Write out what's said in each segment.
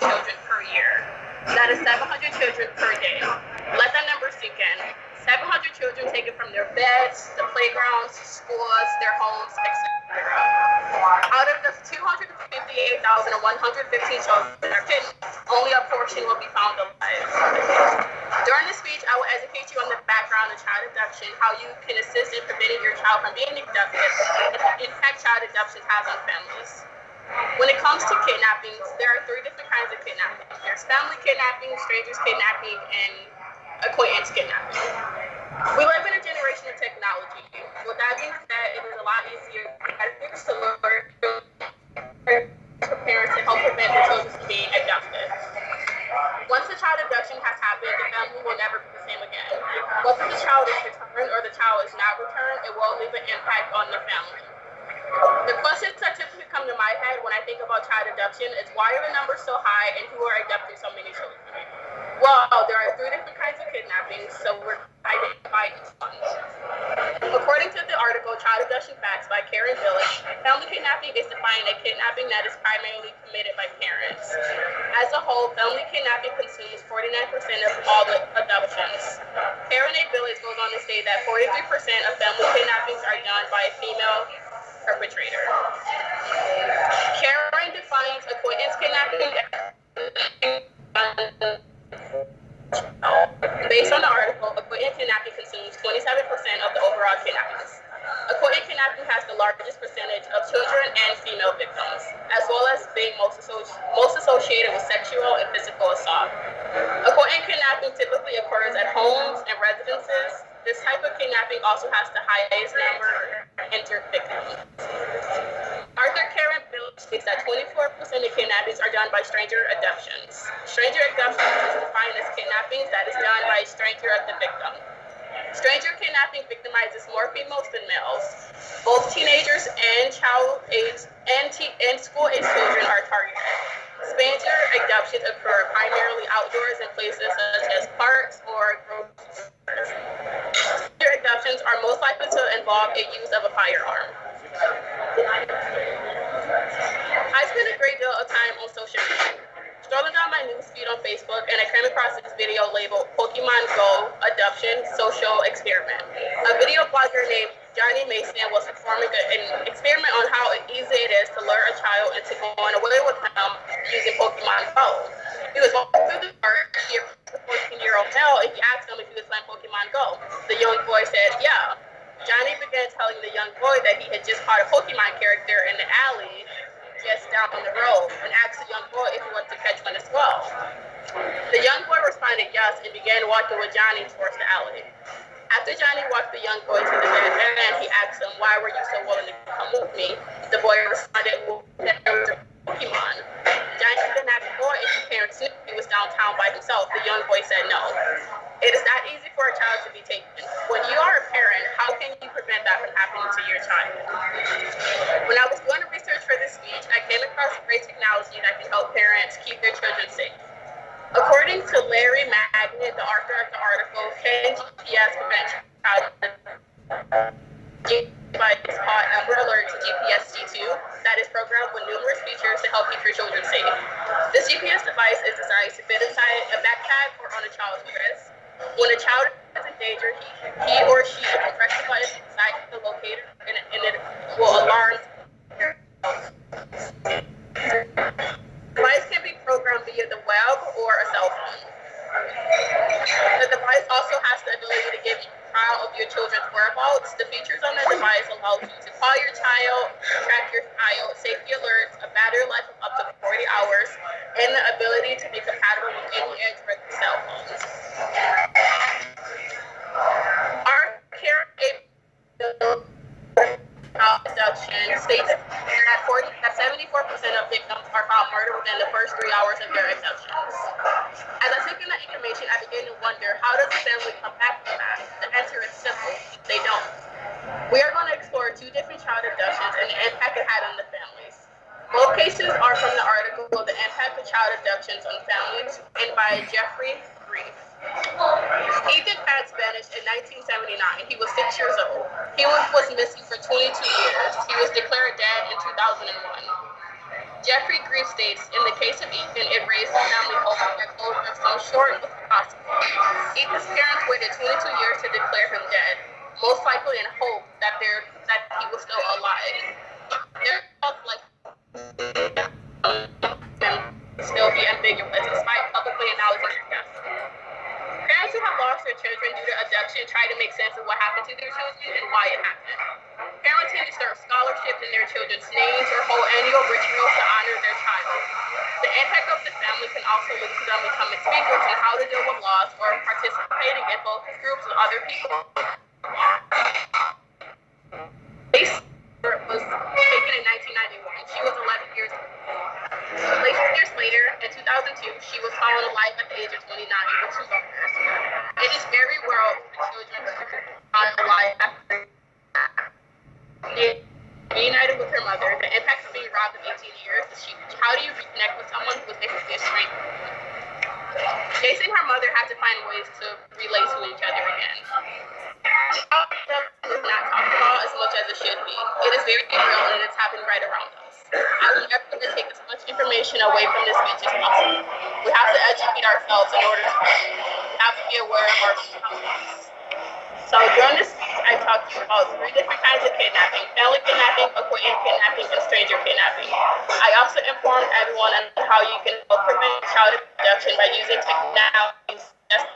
children per year. That is 700 children per day. Let that number sink in. 700 children taken from their beds, the playgrounds, schools, their homes, etc. Out of the 258,115 children are kidnapped, only a portion will be found alive. During this speech, I will educate you on the background of child abduction, how you can assist in preventing your child from being abducted, and the impact child abduction has on families. When it comes to kidnappings, there are 3 different kinds of kidnapping. There's family kidnapping, strangers kidnapping, and acquaintance kidnapping. We live in a generation of technology. With that being said, it is a lot easier to learn for parents to help prevent their children from being abducted. Once the child abduction has happened, the family will never be the same again. Whether the child is returned or the child is not returned, it will leave an impact on the family. The questions that typically come to my head when I think about child abduction is why are the numbers so high and who are abducting so many children? Well, there are 3 different kinds of kidnapping, so we're identifying each one. According to the article Child Abduction Facts by Karen Village, family kidnapping is defined as kidnapping that is primarily committed by parents. As a whole, family kidnapping consumes 49% of all the abductions. Karen A. Village goes on to say that 43% of family kidnappings are done by a female perpetrator. Karen defines acquaintance kidnapping based on the article, acquaintance kidnapping consumes 27% of the overall kidnappings. Acquaintance kidnapping has the largest percentage of children and female victims, as well as being most associated with sexual and physical assault. Acquaintance kidnapping typically occurs at homes and residences. This type of kidnapping also has the highest number of injured victims. Arthur Karen Village states that 24% of kidnappings are done by stranger abductions. Stranger abduction is defined as kidnappings that is done by a stranger of the victim. Stranger kidnapping victimizes more females than males. Both teenagers and school-age children are targeted. Stranger abductions occur primarily outdoors in places such as parks or grocery stores. Stranger abductions are most likely to involve a use of a firearm. I spend a great deal of time on social media. Scrolling down my newsfeed on Facebook, and I came across this video labeled Pokemon Go Adoption Social Experiment. A video blogger named Johnny Mason was performing an experiment on how easy it is to lure a child into going away with him using Pokemon Go. He was walking through the park, he approached the 14-year-old male, and he asked him if he was playing Pokemon Go. The young boy said, yeah. Johnny began telling the young boy that he had just caught a Pokemon character in the alley just down the road and asked the young boy if he wanted to catch one as well. The young boy responded yes and began walking with Johnny towards the alley. After Johnny walked the young boy to the dead end, he asked him, why were you so willing to come with me? The boy responded, well, there was a Pokemon. Johnny did not go and his parents knew he was downtown by himself. The young boy said no. It is not easy for a child to be taken. When you are a parent, how can you prevent that from happening to your child? When I was doing research for this speech, I came across great technology that can help parents keep their children safe. According to Larry Magnet, the author of the article, Can GPS Prevent Child device called Amber Alert to GPS G2 that is programmed with numerous features to help keep your children safe. This GPS device is designed to fit inside a backpack or on a child's wrist. When a child is in danger, he or she can press the button inside the locator and it will alarm. The device can be programmed via the web or a cell phone. The device also has the ability to give you a trial of your children's whereabouts. The features on the device allow you to call your child, track your child, safety alerts, a battery life of up to 40 hours, and the ability to be compatible with any Android cell phones. Our care abduction states that 74% of victims are found murdered within the first 3 hours of their abductions. As I took in that information, I began to wonder, how does the family come back from that? The answer is simple: they don't. We are going to explore 2 different child abductions and the impact it had on the families. Both cases are from the article The Impact of Child Abductions on Families, and by Jeffrey Reif. Ethan Katz vanished in 1979. He was 6 years old. He was missing for 22 years. He was declared dead in 2001. Jeffrey Grief states, in the case of Ethan, it raised the family hope that closure of some sort was possible. Ethan's parents waited 22 years to declare him dead, most likely in hope that he was still alive. Their health like still be ambiguous despite publicly acknowledging their death. Parents who have lost their children due to abduction try to make sense of what happened to their children and why it happened. Parents tend to start scholarships in their children's names or hold annual rituals to honor their child. The impact of the family can also lead to them becoming speakers on how to deal with loss or participating in focus groups with other people. This was taken in 1991. She was 11 years old. 11 years later, in 2002, she was found alive at the age of 29 with 2 daughters. It is very rare for children to be found alive after reunited with her mother. The impact of being robbed of 18 years is huge. How do you reconnect with someone who was basically a stranger? Jason and her mother had to find ways to relate to each other again. Childhood is not talked about as much as it should be. It is very real and it's happening right around us. I would never take as much information away from this speech as possible. We have to educate ourselves in order to we have to be aware of our surroundings. So during this speech, I talked to you about 3 different kinds of kidnapping: family kidnapping, acquaintance kidnapping, and stranger kidnapping. I also informed everyone on how you can help prevent child abduction by using technologies as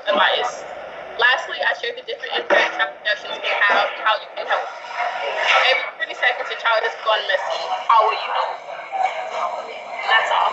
advice. Lastly, I shared the different impacts child abductions can have and how you can help. Every 30 seconds, a child has gone missing. How will you help? And that's all.